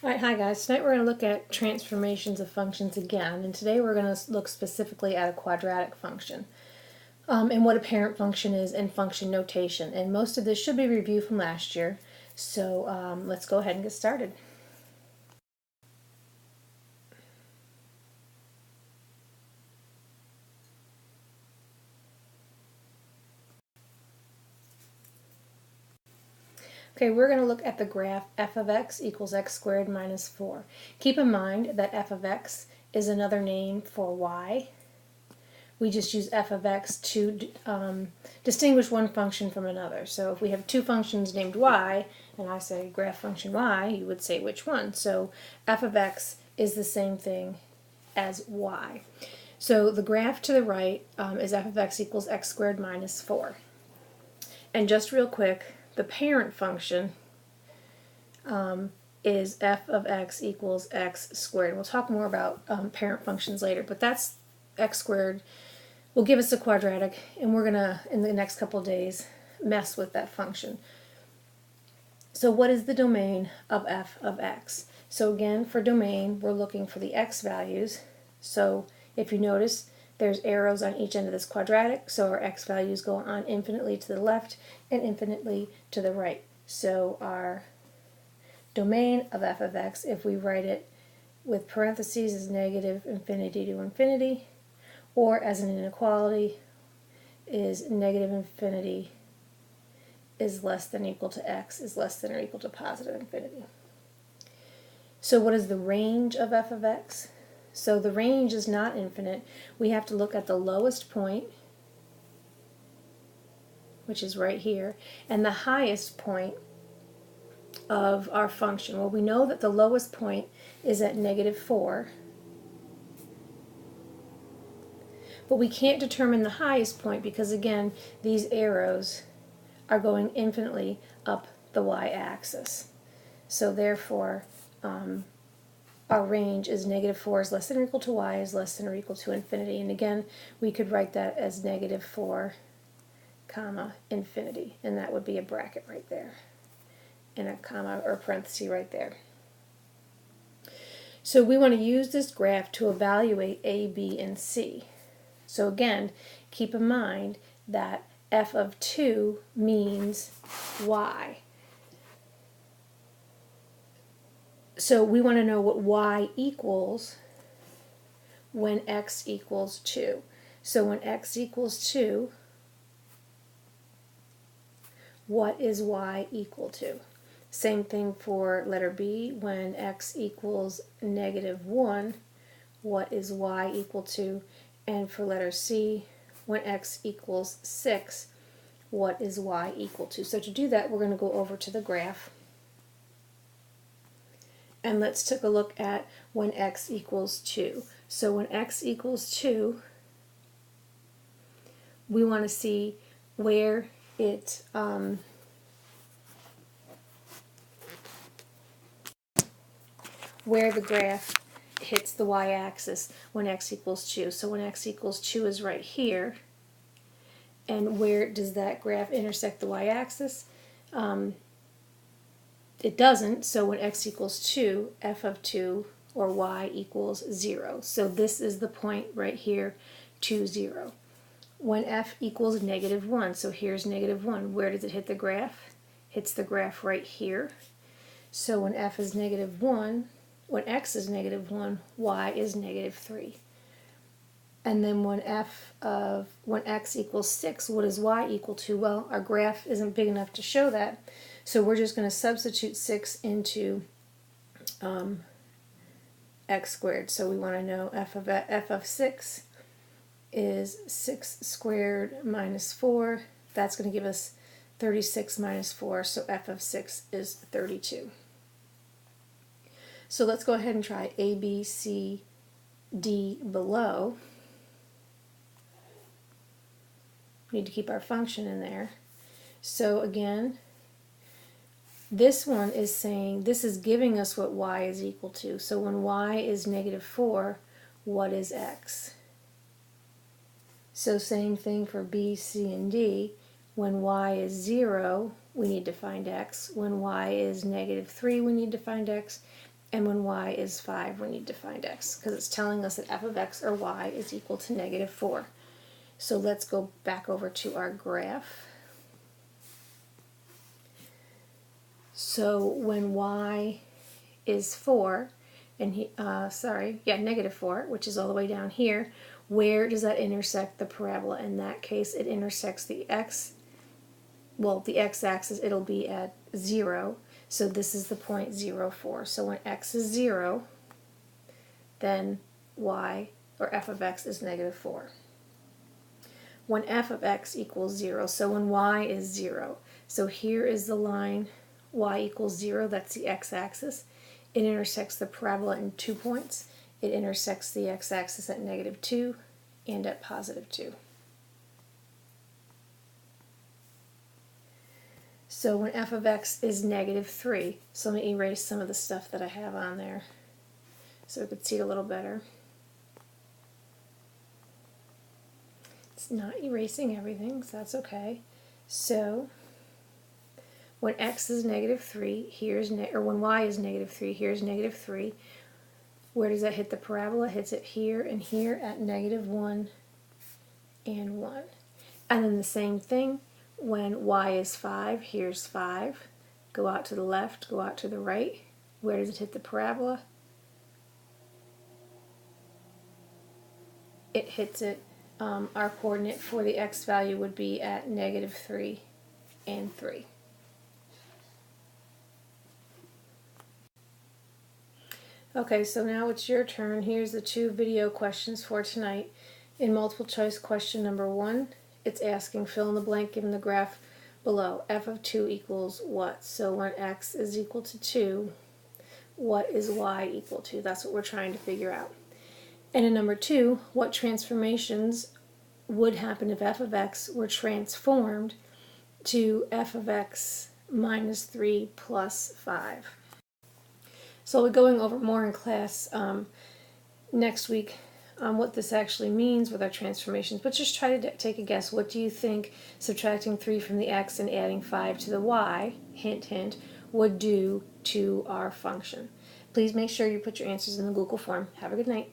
Alright, hi guys. Tonight we're going to look at transformations of functions again, and today we're going to look specifically at a quadratic function and what a parent function is and function notation. And most of this should be reviewed from last year, so let's go ahead and get started. Okay, we're going to look at the graph f of x equals x squared minus 4. Keep in mind that f of x is another name for y. We just use f of x to distinguish one function from another. So if we have two functions named y, and I say graph function y, you would say which one. So f of x is the same thing as y. So the graph to the right is f of x equals x squared minus 4. And just real quick, the parent function is f of x equals x squared. We'll talk more about parent functions later, but that's x squared will give us a quadratic, and we're going to, in the next couple of days, mess with that function. So what is the domain of f of x? So again, for domain, we're looking for the x values. So if you notice, there's arrows on each end of this quadratic, so our x values go on infinitely to the left and infinitely to the right. So our domain of f of x, if we write it with parentheses, is negative infinity to infinity, or as an inequality, is negative infinity is less than or equal to x is less than or equal to positive infinity. So what is the range of f of x? So the range is not infinite. We have to look at the lowest point, which is right here, and the highest point of our function. Well, we know that the lowest point is at negative 4, but we can't determine the highest point because, again, these arrows are going infinitely up the y-axis. So therefore, our range is negative 4 is less than or equal to y is less than or equal to infinity. And again, we could write that as negative 4, comma, infinity. And that would be a bracket right there, and a comma or parenthesis right there. So we want to use this graph to evaluate a, b, and c. So again, keep in mind that f of 2 means y. So we want to know what y equals when x equals 2. So when x equals 2, what is y equal to? Same thing for letter B. When x equals negative 1, what is y equal to? And for letter C, when x equals 6, what is y equal to? So to do that, we're going to go over to the graph. And let's take a look at when x equals 2. So when x equals 2, we want to see where it where the graph hits the y-axis when x equals 2. So when x equals 2 is right here. And where does that graph intersect the y-axis? It doesn't, so when x equals 2, f of 2, or y equals 0. So this is the point right here, 2, 0. When f equals negative 1, so here's negative 1, where does it hit the graph? Hits the graph right here. So when f is negative 1, when x is negative 1, y is negative 3. And then when x equals 6, what is y equal to? Well, our graph isn't big enough to show that, so we're just going to substitute 6 into x squared. So we want to know f of 6 is 6 squared minus 4. That's going to give us 36 minus 4, so f of 6 is 32. So let's go ahead and try A, B, C, D below. We need to keep our function in there. So again, this one is saying, this is giving us what y is equal to. So when y is negative 4, what is x? So same thing for B, C, and D. When y is 0, we need to find x. When y is negative 3, we need to find x. And when y is 5, we need to find x, because it's telling us that f of x or y is equal to negative 4. So let's go back over to our graph. So when y is 4, and negative 4, which is all the way down here, where does that intersect the parabola? In that case, it intersects the x-axis, it'll be at 0. So this is the point 0, 4. So when x is 0, then y, or f of x, is negative 4. When f of x equals 0, so when y is 0, so here is the line y equals 0, that's the x-axis. It intersects the parabola in 2 points. It intersects the x-axis at negative 2 and at positive 2. So when f of x is negative 3, so let me erase some of the stuff that I have on there so we could see it a little better. It's not erasing everything, so that's okay. So when x is negative 3, when y is negative 3, here's negative 3. Where does that hit the parabola? It hits it here and here at negative 1 and 1. And then the same thing, when y is 5, here's 5. Go out to the left, go out to the right. Where does it hit the parabola? It hits it, our coordinate for the x value would be at negative 3 and 3. Okay, so now it's your turn. Here's the 2 video questions for tonight. In multiple choice question number 1, it's asking fill in the blank given the graph below. F of 2 equals what? So when x is equal to 2, what is y equal to? That's what we're trying to figure out. And in number 2, what transformations would happen if f of x were transformed to f of x minus 3 plus 5? So we'll be going over more in class next week on what this actually means with our transformations, but just try to take a guess. What do you think subtracting 3 from the x and adding 5 to the y, hint hint, would do to our function? Please make sure you put your answers in the Google form. Have a good night.